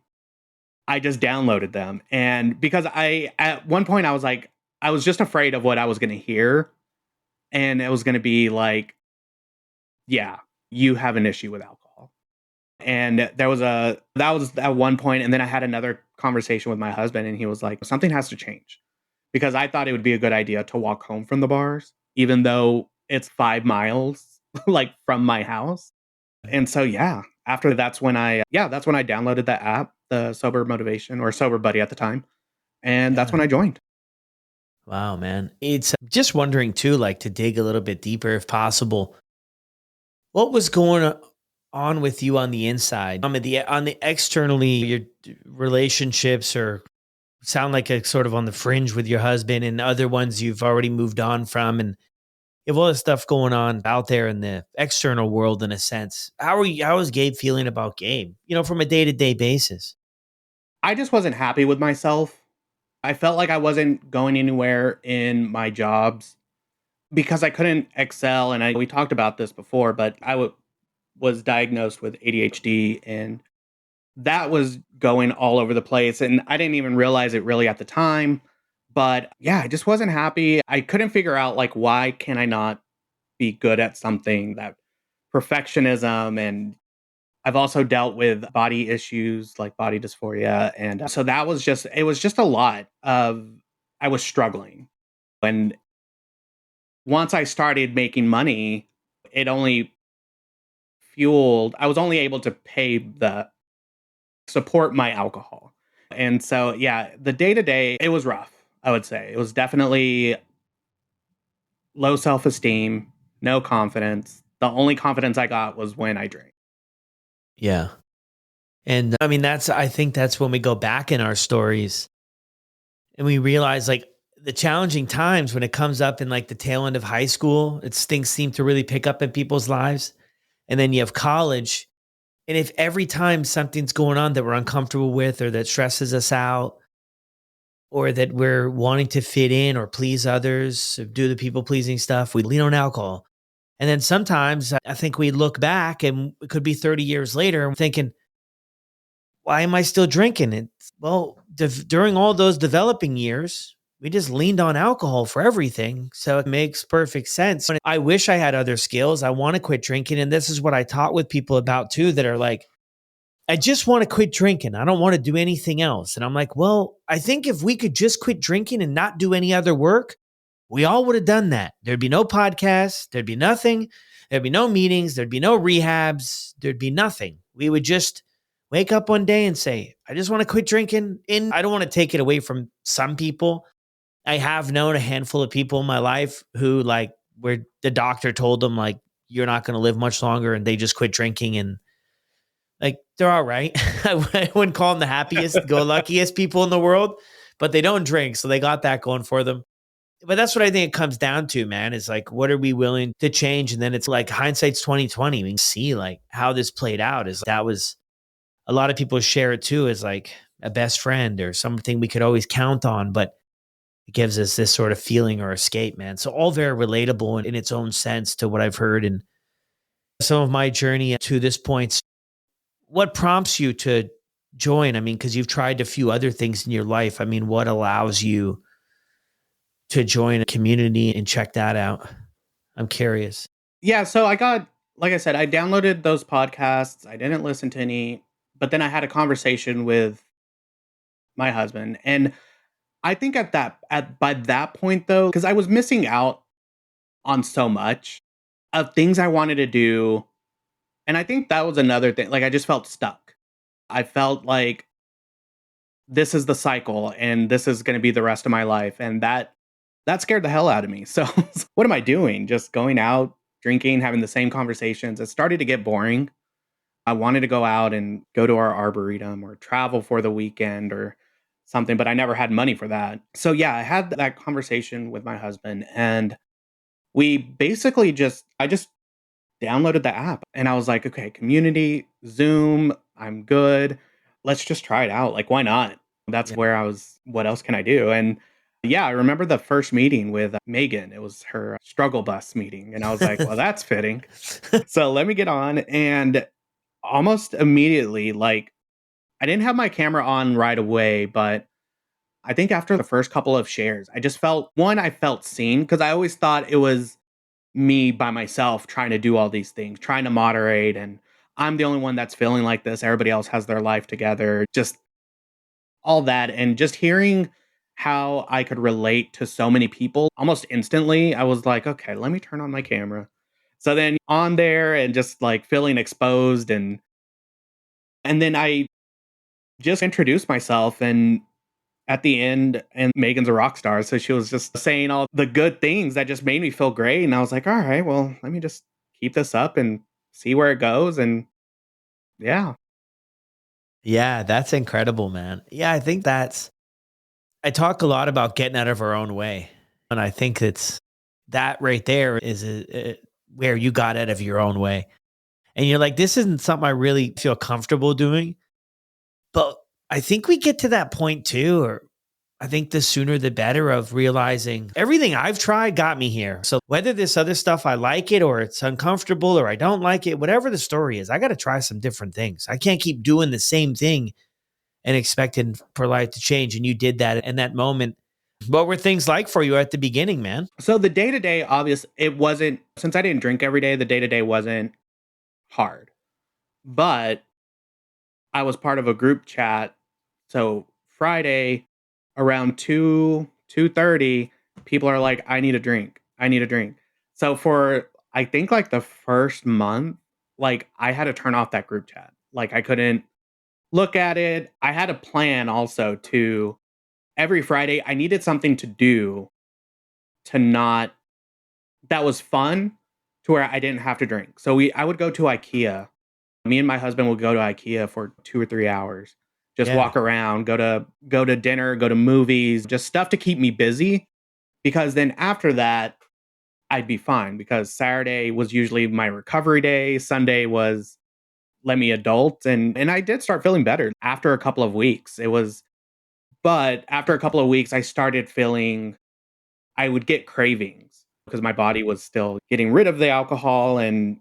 I just downloaded them. And because at one point I was like, I was just afraid of what I was going to hear. And it was going to be like, yeah, you have an issue with alcohol. And that was at one point. And then I had another conversation with my husband and he was like, something has to change because I thought it would be a good idea to walk home from the bars, even though it's 5 miles like from my house. And so, yeah, that's when I downloaded the app, the Sober Motivation or Sober Buddy at the time. And that's Yeah. when I joined. Wow, man. It's just wondering too, like to dig a little bit deeper if possible. What was going on with you on the inside? On the externally, your relationships or sound like a sort of on the fringe with your husband and other ones you've already moved on from, and you have all this stuff going on out there in the external world in a sense. How is Gabe feeling about Gabe, from a day-to-day basis? I just wasn't happy with myself. I felt like I wasn't going anywhere in my jobs because I couldn't excel. And we talked about this before, but was diagnosed with ADHD and that was going all over the place. And I didn't even realize it really at the time. But yeah, I just wasn't happy. I couldn't figure out like, why can I not be good at something? That perfectionism. And I've also dealt with body issues like body dysphoria. And so it was just a lot of, I was struggling. And once I started making money, it only I was only able to support my alcohol. And so, yeah, the day to day, it was rough, I would say. It was definitely low self esteem, no confidence. The only confidence I got was when I drank. Yeah. And I mean, I think that's when we go back in our stories and we realize like the challenging times when it comes up in like the tail end of high school, things seem to really pick up in people's lives. And then you have college. And if every time something's going on that we're uncomfortable with or that stresses us out or that we're wanting to fit in or please others, do the people pleasing stuff, we lean on alcohol. And then sometimes I think we look back and it could be 30 years later and thinking, why am I still drinking? During all those developing years, we just leaned on alcohol for everything. So it makes perfect sense. I wish I had other skills. I want to quit drinking. And this is what I talk with people about too, that are like, I just want to quit drinking. I don't want to do anything else. And I'm like, well, I think if we could just quit drinking and not do any other work, we all would have done that. There'd be no podcasts. There'd be nothing. There'd be no meetings. There'd be no rehabs. There'd be nothing. We would just wake up one day and say, I just want to quit drinking. And I don't want to take it away from some people. I have known a handful of people in my life who like where the doctor told them like you're not going to live much longer and they just quit drinking and like they're all right. I wouldn't call them the happiest, go luckiest people in the world, but they don't drink, so they got that going for them. But that's what I think it comes down to, man. Is like, what are we willing to change? And then it's like hindsight's 2020. We can see like how this played out. Is that was a lot of people share it too as like a best friend or something we could always count on, but it gives us this sort of feeling or escape, man. So all very relatable in its own sense to what I've heard and some of my journey to this point. What prompts you to join? I mean, because you've tried a few other things in your life. I mean, what allows you to join a community and check that out? I'm curious. Yeah, so like I said, I downloaded those podcasts. I didn't listen to any, but then I had a conversation with my husband. And I think by that point though, because I was missing out on so much of things I wanted to do. And I think that was another thing. Like I just felt stuck. I felt like this is the cycle and this is going to be the rest of my life. And that scared the hell out of me. So what am I doing? Just going out, drinking, having the same conversations. It started to get boring. I wanted to go out and go to our arboretum or travel for the weekend or something, but I never had money for that. So yeah, I had that conversation with my husband and we basically I just downloaded the app and I was like, okay, community, Zoom, I'm good. Let's just try it out. Like, why not? That's Yeah. where what else can I do? And yeah, I remember the first meeting with Megan. It was her struggle bus meeting. And I was like, well, that's fitting. So let me get on. And almost immediately, like, I didn't have my camera on right away, but I think after the first couple of shares, I felt seen because I always thought it was me by myself trying to do all these things, trying to moderate. And I'm the only one that's feeling like this. Everybody else has their life together, just all that. And just hearing how I could relate to so many people almost instantly, I was like, okay, let me turn on my camera. So then on there and just like feeling exposed and then I just introduced myself and at the end, and Megan's a rock star. So she was just saying all the good things that just made me feel great. And I was like, all right, well, let me just keep this up and see where it goes. And yeah. Yeah, that's incredible, man. Yeah, I think I talk a lot about getting out of our own way. And I think it's that right there is where you got out of your own way. And you're like, this isn't something I really feel comfortable doing. But I think we get to that point too, or I think the sooner the better of realizing everything I've tried got me here. So whether this other stuff I like it or it's uncomfortable or I don't like it, whatever the story is, I got to try some different things. I can't keep doing the same thing and expecting for life to change. And you did that in that moment. What were things like for you at the beginning, man? So the day to day, obvious, it wasn't, since I didn't drink every day, the day to day wasn't hard. But I was part of a group chat. So Friday around 2:30, people are like, I need a drink. I need a drink. So for I think like the first month, like I had to turn off that group chat. Like I couldn't look at it. I had a plan also to every Friday I needed something to do to not that was fun to where I didn't have to drink. So I would go to IKEA. Me and my husband would go to IKEA for 2 or 3 hours. Just Yeah. walk around, go to dinner, go to movies, just stuff to keep me busy because then after that I'd be fine because Saturday was usually my recovery day, Sunday was let me adult and I did start feeling better after a couple of weeks. But after a couple of weeks I started feeling I would get cravings because my body was still getting rid of the alcohol and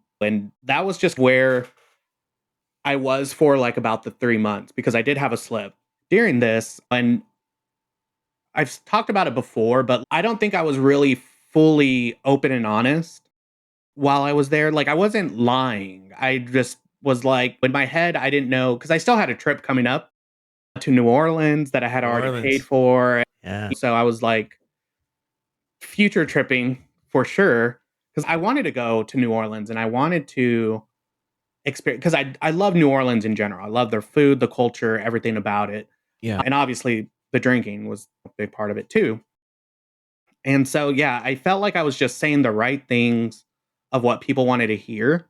that was just where I was for like about the 3 months because I did have a slip during this and I've talked about it before, but I don't think I was really fully open and honest while I was there. Like I wasn't lying. I just was like in my head I didn't know because I still had a trip coming up to New Orleans that I had New already paid Orleans. for. Yeah. So I was like future tripping for sure because I wanted to go to New Orleans and I wanted to experience because I love New Orleans in general. I love their food, the culture, everything about it. Yeah. And obviously the drinking was a big part of it too. And so, yeah, I felt like I was just saying the right things of what people wanted to hear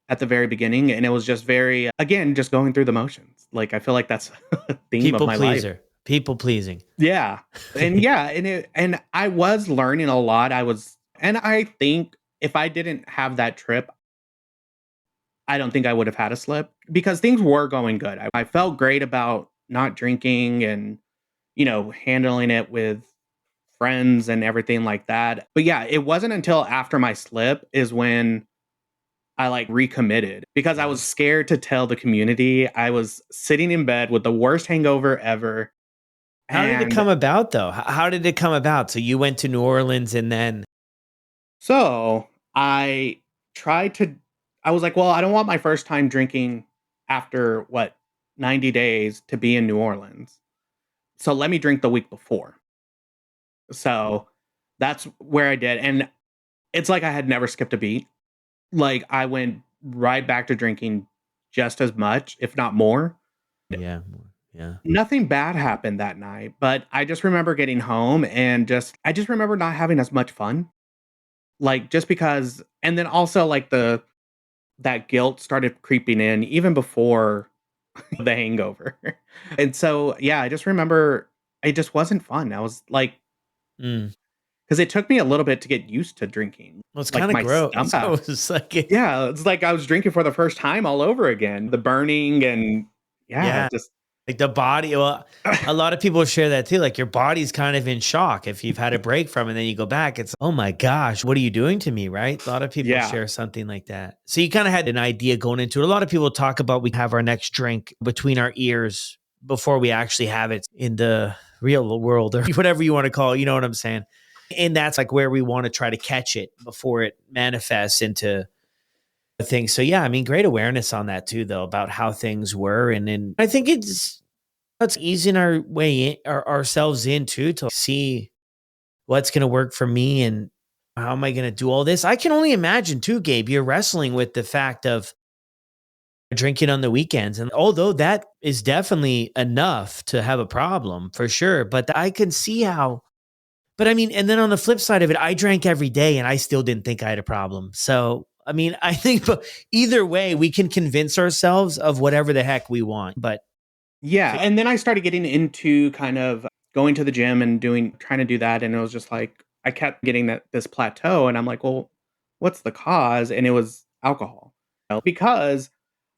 at the very beginning. And it was just very, again, just going through the motions. Like, I feel like that's a theme of People my life. pleaser. People pleasing. Yeah. And yeah, and I was learning a lot. And I think if I didn't have that trip, I don't think I would have had a slip because things were going good. I felt great about not drinking and, handling it with friends and everything like that. But yeah, it wasn't until after my slip is when I like recommitted because I Yeah. was scared to tell the community. I was sitting in bed with the worst hangover ever. How did it And come about though? How did it come about? So you went to New Orleans and then so I tried to, I was like, well, I don't want my first time drinking after 90 days to be in New Orleans. So let me drink the week before. So that's where I did. And it's like I had never skipped a beat. Like I went right back to drinking just as much, if not more. yeah, yeah. Nothing bad happened that night, but I just remember getting home and I just remember not having as much fun. Like just because, and then also like that guilt started creeping in even before the hangover. And so, yeah, I just remember it just wasn't fun. I was like, Mm. because it took me a little bit to get used to drinking. Well, it's Like kind of my gross. So stomach. it's like, Yeah, it's like I was drinking for the first time all over again. The burning and yeah, yeah, just like the body. Well, a lot of people share that too. Like your body's kind of in shock if you've had a break from it and then you go back. It's, oh my gosh, what are you doing to me? Right. A lot of people yeah. share something like that. So you kind of had an idea going into it. A lot of people talk about we have our next drink between our ears before we actually have it in the real world or whatever you want to call it. You know what I'm saying? And that's like where we want to try to catch it before it manifests into things. So yeah, I mean, great awareness on that too, though, about how things were. And then I think it's easing our way in, ourselves into to see what's going to work for me and how am I going to do all this. I can only imagine too, Gabe, you're wrestling with the fact of drinking on the weekends. And although that is definitely enough to have a problem for sure, but I can see how. But I mean, and then on the flip side of it, I drank every day and I still didn't think I had a problem. So, I mean, I think either way, we can convince ourselves of whatever the heck we want. But Yeah, and then I started getting into kind of going to the gym and trying to do that, and it was just like I kept getting this plateau, and I'm like, well, what's the cause? And it was alcohol, because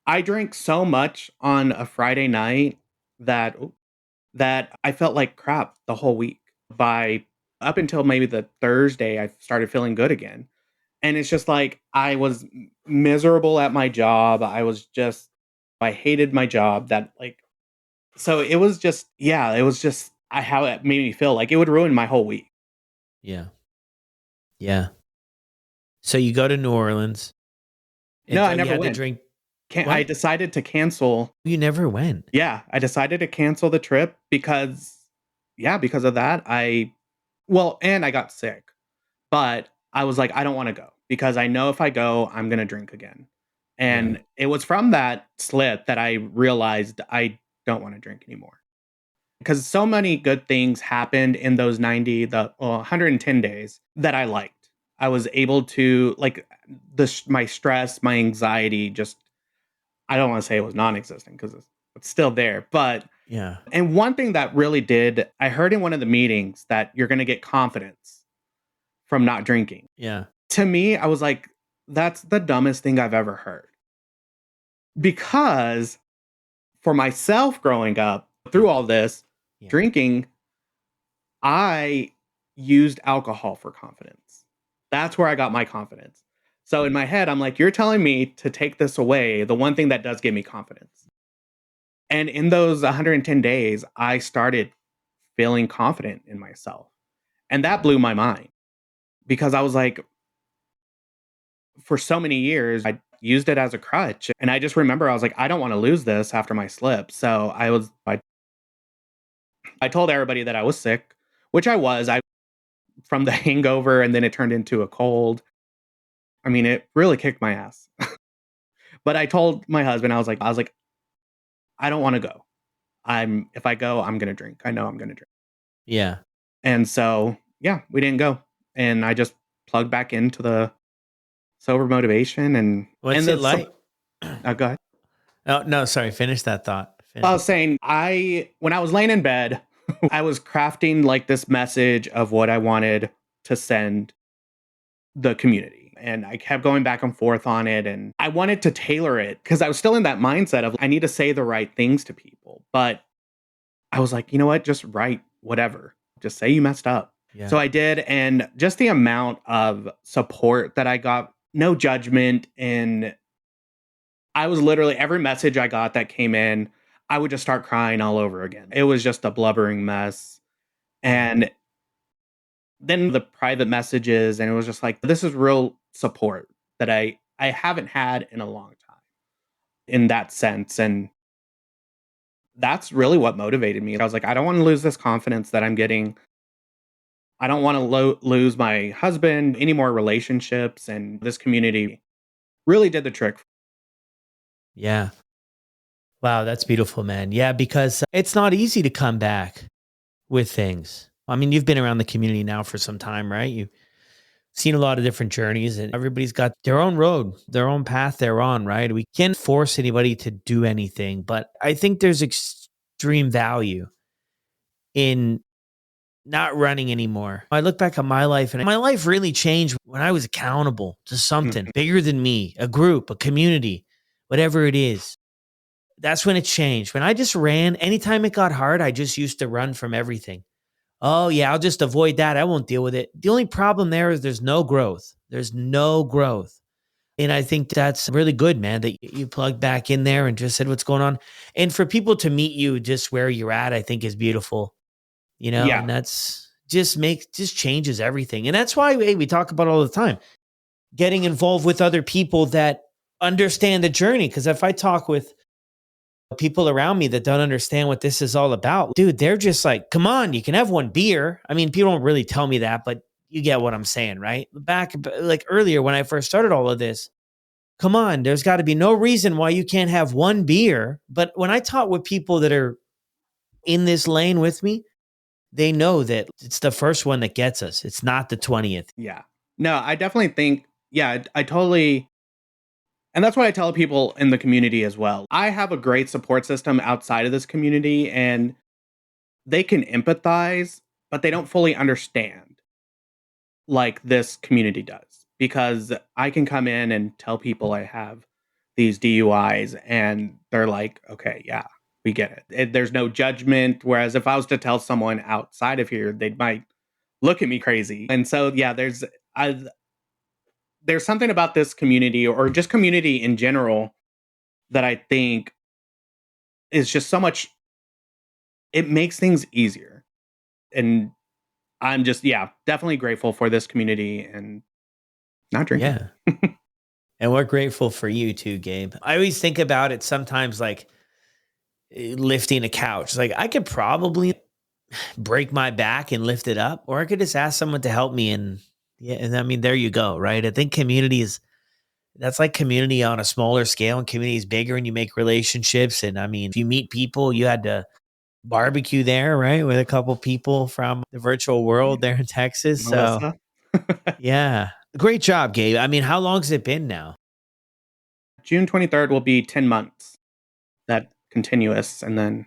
I drank so much on a Friday night that that I felt like crap the whole week. By up until maybe the Thursday, I started feeling good again, and it's just like I was miserable at my job. I hated my job. That like so it was just yeah, it was just how it made me feel, like, it would ruin my whole week. yeah, yeah. So you go to New Orleans No, and I you never had to went. drink. I What? decided to cancel You never went. yeah, I decided to cancel the trip because yeah, because of that, and I got sick, but I was like, "I don't wanna go because I know if I go, I'm gonna drink again." Yeah. And it was from that slip that I realized I don't wanna drink anymore. Because so many good things happened in those 110 days that I liked. I was able to like my stress, my anxiety, just I don't want to say it was non-existent because it's still there. But Yeah. and one thing that really did, I heard in one of the meetings that you're going to get confidence from not drinking. Yeah. To me, I was like, that's the dumbest thing I've ever heard. Because for myself growing up through all this, Yeah. drinking I used alcohol for confidence. That's where I got my confidence. So in my head, I'm like, you're telling me to take this away, the one thing that does give me confidence. And in those 110 days, I started feeling confident in myself. And that blew my mind because I was like, for so many years, I used it as a crutch. And I just remember I was like, I don't want to lose this after my slip. So I told everybody that I was sick, which I was. I from the hangover and then it turned into a cold. I mean, it really kicked my ass. But I told my husband, I was like, I don't want to go. If I go, I'm gonna drink. I know I'm gonna drink. Yeah. And so yeah, we didn't go. And I just plugged back into the sober motivation What's and it the like? go ahead. Oh, no, sorry. Finish that thought. I was saying, when I was laying in bed, I was crafting like this message of what I wanted to send the community. And I kept going back and forth on it. And I wanted to tailor it because I was still in that mindset of I need to say the right things to people. But I was like, you know what? Just write whatever. Just say you messed up. Yeah. So I did. And just the amount of support that I got, no judgment. And I was literally, every message I got that came in, I would just start crying all over again. It was just a blubbering mess. And then the private messages, and it was just like, this is real support that I haven't had in a long time in that sense. And that's really what motivated me. I was like, I don't want to lose this confidence that I'm getting. I don't want to lose my husband, any more relationships. And this community really did the trick. Yeah. Wow, that's beautiful, man. Yeah, because it's not easy to come back with things. I mean, you've been around the community now for some time, right? You've seen a lot of different journeys, and everybody's got their own road, their own path they're on, right? We can't force anybody to do anything, but I think there's extreme value in not running anymore. I look back on my life, and my life really changed when I was accountable to something Mhm. bigger than me, a group, a community, whatever it is. That's when it changed. When I just ran, anytime it got hard, I just used to run from everything. Oh, yeah, I'll just avoid that. I won't deal with it. The only problem there is there's no growth. There's no growth. And I think that's really good, man, that you plugged back in there and just said what's going on. And for people to meet you just where you're at, I think is beautiful, Yeah. and that's just changes everything. And that's why we talk about all the time, getting involved with other people that understand the journey. Because if I talk with people around me that don't understand what this is all about, dude, they're just like, come on, you can have one beer. I mean, people don't really tell me that, but you get what I'm saying, right? Back like earlier when I first started all of this, come on, there's got to be no reason why you can't have one beer. But when I talk with people that are in this lane with me, they know that it's the first one that gets us. It's not the 20th. Yeah. No, I definitely think, yeah, I totally. And that's what I tell people in the community as well. I have a great support system outside of this community, and they can empathize, but they don't fully understand like this community does. Because I can come in and tell people I have these DUIs, and they're like, okay, yeah, we get it. There's no judgment. Whereas if I was to tell someone outside of here, they might look at me crazy. And so, yeah, I, there's something about this community or just community in general that I think is just so much, it makes things easier. And I'm just, yeah, definitely grateful for this community and not drinking. Yeah. And we're grateful for you too, Gabe. I always think about it sometimes like lifting a couch. Like I could probably break my back and lift it up, or I could just ask someone to help me. And yeah, and I mean, there you go, right? I think community is that's like community on a smaller scale, and community is bigger, and you make relationships. And I mean, if you meet people, you had to barbecue there, right? With a couple people from the virtual world there in Texas. So Melissa? yeah. Great job, Gabe. I mean, how long has it been now? June 23rd will be 10 months, that continuous. And then,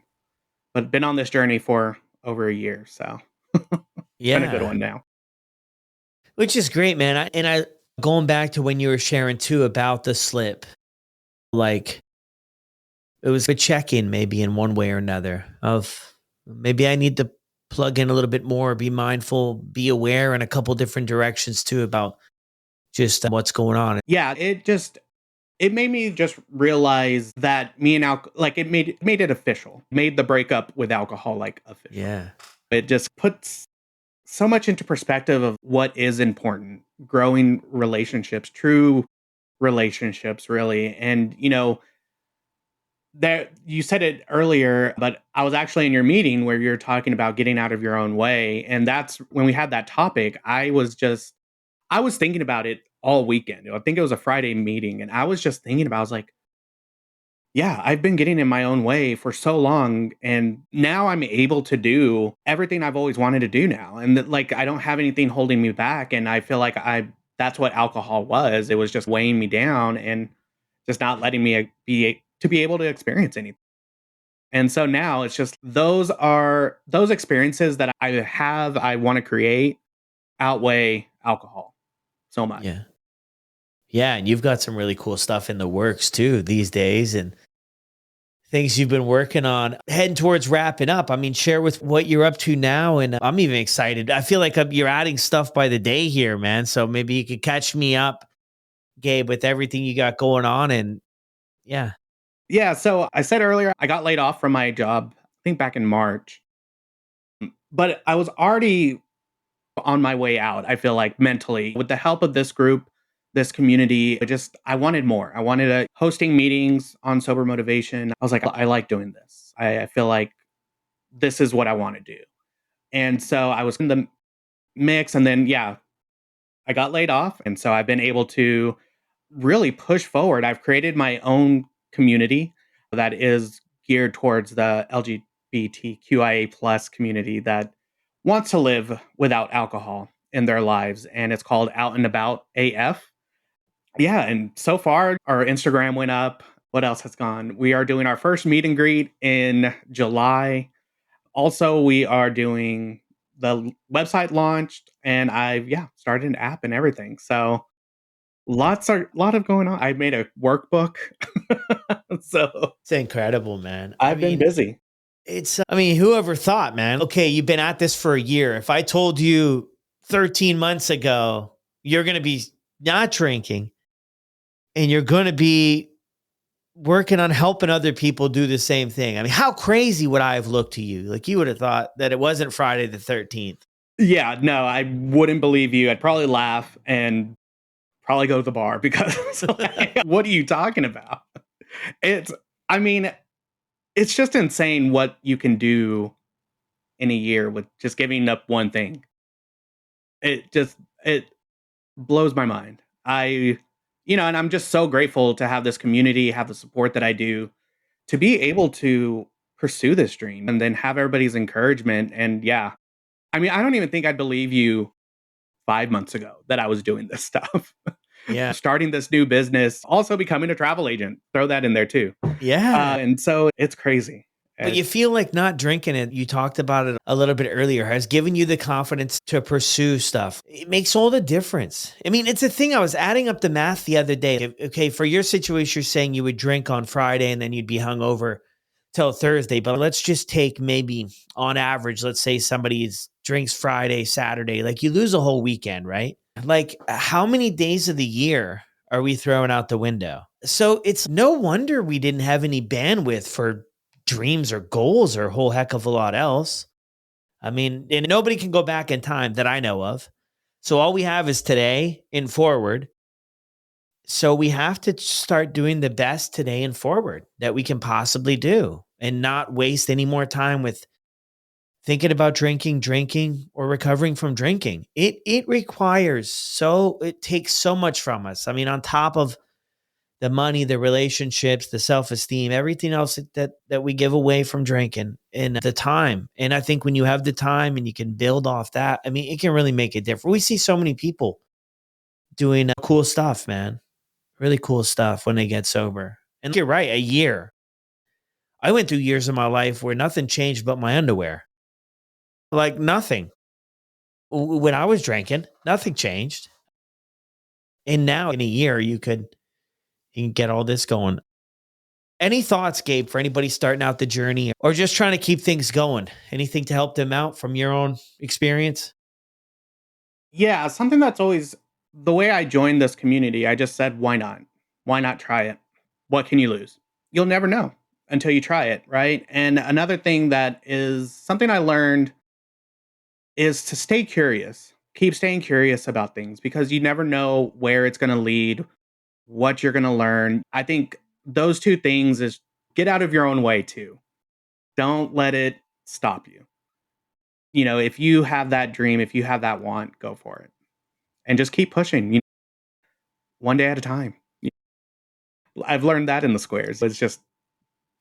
but been on this journey for over a year. So it's been a good Yeah. one now. Which is great, man. And I going back to when you were sharing too about the slip, like it was a check-in maybe in one way or another of maybe I need to plug in a little bit more, be mindful, be aware in a couple different directions too about just what's going on. Yeah, it made me just realize that me and like it made it official. Made the breakup with alcohol like official. Yeah. It just puts so much into perspective of what is important. Growing relationships, true relationships really. And there, you said it earlier, but I was actually in your meeting where you're talking about getting out of your own way. And that's when we had that topic. I was thinking about it all weekend. I think it was a Friday meeting. And I was just thinking about, I was like, Yeah, I've been getting in my own way for so long, and now I'm able to do everything I've always wanted to do now, and like I don't have anything holding me back, and I feel like I that's what alcohol was. It was just weighing me down and just not letting me be able to experience anything. And so now it's just those experiences that I want to create outweigh alcohol so much. Yeah. Yeah, and you've got some really cool stuff in the works too these days and things you've been working on heading towards wrapping up. I mean, share with what you're up to now. And I'm even excited. I feel like you're adding stuff by the day here, man. So maybe you could catch me up, Gabe, with everything you got going on. And yeah, Yeah, so I said earlier I got laid off from my job, I think back in March, but I was already on my way out. I feel like mentally, with the help of this group, this community, I wanted more. I wanted hosting meetings on sober motivation. I was like, I like doing this. I feel like this is what I want to do. And so I was in the mix, and then yeah, I got laid off, and so I've been able to really push forward. I've created my own community that is geared towards the LGBTQIA plus community that wants to live without alcohol in their lives, and it's called Out and About AF. Yeah, and so far our Instagram went up. What else has gone? We are doing our first meet and greet in July. Also, we are doing the website launched, and I've started an app and everything. So lot of going on. I made a workbook. So it's incredible, man. I I've been mean, busy. I mean, whoever thought, man? Okay, you've been at this for a year. If I told you 13 months ago, you're going to be not drinking and you're going to be working on helping other people do the same thing. I mean, how crazy would I have looked to you? Like you would have thought that it wasn't Friday the 13th. Yeah, no, I wouldn't believe you. I'd probably laugh and probably go to the bar because like, what are you talking about? It's I mean, it's just insane what you can do in a year with just giving up one thing. It blows my mind. And I'm just so grateful to have this community, have the support that I do, to be able to pursue this dream and then have everybody's encouragement. And yeah, I mean, I don't even think I'd believe you 5 months ago that I was doing this stuff. Yeah. Starting this new business, also becoming a travel agent. Throw that in there too. Yeah. And so it's crazy. But you feel like not drinking it, you talked about it a little bit earlier, has given you the confidence to pursue stuff. It makes all the difference. I mean, it's a thing. I was adding up the math the other day. Okay, for your situation, you're saying you would drink on Friday and then you'd be hungover till Thursday. But let's just take maybe on average, let's say somebody drinks Friday, Saturday, like you lose a whole weekend, right? Like how many days of the year are we throwing out the window? So it's no wonder we didn't have any bandwidth for dreams or goals or a whole heck of a lot else. I mean, and nobody can go back in time that I know of. So all we have is today and forward. So we have to start doing the best today and forward that we can possibly do and not waste any more time with thinking about drinking, or recovering from drinking. It takes so much from us. I mean, on top of the money, the relationships, the self-esteem, everything else that we give away from drinking and the time. And I think when you have the time and you can build off that, I mean, it can really make a difference. We see so many people doing cool stuff, man. Really cool stuff when they get sober. And you're right, a year. I went through years of my life where nothing changed but my underwear. Like nothing. When I was drinking, nothing changed. And now in a year, you can get all this going. Any thoughts, Gabe, for anybody starting out the journey or just trying to keep things going? Anything to help them out from your own experience? Yeah, something that's always the way I joined this community, I just said, why not? Why not try it? What can you lose? You'll never know until you try it, right? And another thing that is something I learned is to stay curious. Keep staying curious about things because you never know where it's going to lead, what you're going to learn. I think those two things is get out of your own way too. Don't let it stop you. If you have that dream, if you have that want, go for it. And just keep pushing, one day at a time. I've learned that in the squares. It's just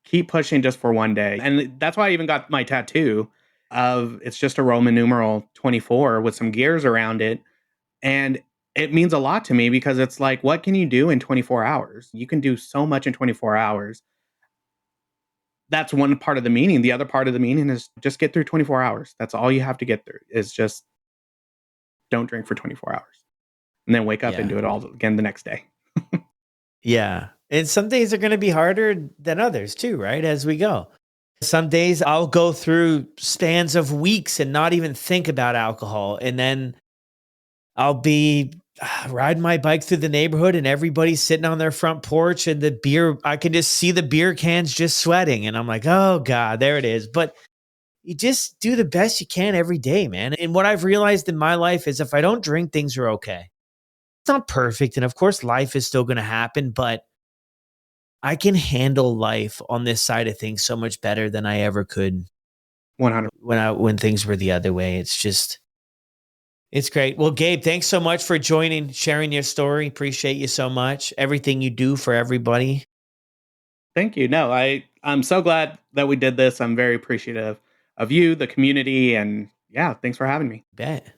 keep pushing just for one day. And that's why I even got my tattoo of it's just a Roman numeral 24 with some gears around it. And it means a lot to me because it's like, what can you do in 24 hours? You can do so much in 24 hours. That's one part of the meaning. The other part of the meaning is just get through 24 hours. That's all you have to get through is just don't drink for 24 hours and then wake up and do it all again the next day. Yeah. And some days are going to be harder than others too, right? As we go. Some days I'll go through spans of weeks and not even think about alcohol. And then I'll be riding my bike through the neighborhood and everybody's sitting on their front porch and the beer, I can just see the beer cans just sweating. And I'm like, oh God, there it is. But you just do the best you can every day, man. And what I've realized in my life is if I don't drink, things are okay. It's not perfect. And of course, life is still going to happen, but I can handle life on this side of things so much better than I ever could 100. when things were the other way. It's great. Well, Gabe, thanks so much for joining, sharing your story. Appreciate you so much. Everything you do for everybody. Thank you. No, I'm so glad that we did this. I'm very appreciative of you, the community, and yeah, thanks for having me. Bet.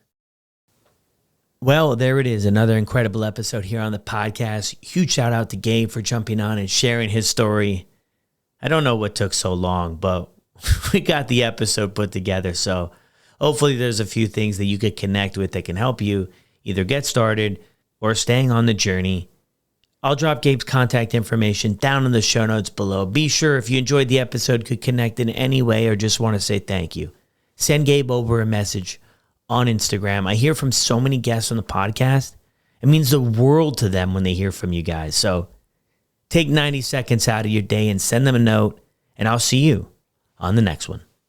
Well, there it is. Another incredible episode here on the podcast. Huge shout out to Gabe for jumping on and sharing his story. I don't know what took so long, but we got the episode put together. So hopefully there's a few things that you could connect with that can help you either get started or staying on the journey. I'll drop Gabe's contact information down in the show notes below. Be sure if you enjoyed the episode, could connect in any way, or just want to say thank you, send Gabe over a message on Instagram. I hear from so many guests on the podcast. It means the world to them when they hear from you guys. So take 90 seconds out of your day and send them a note, and I'll see you on the next one.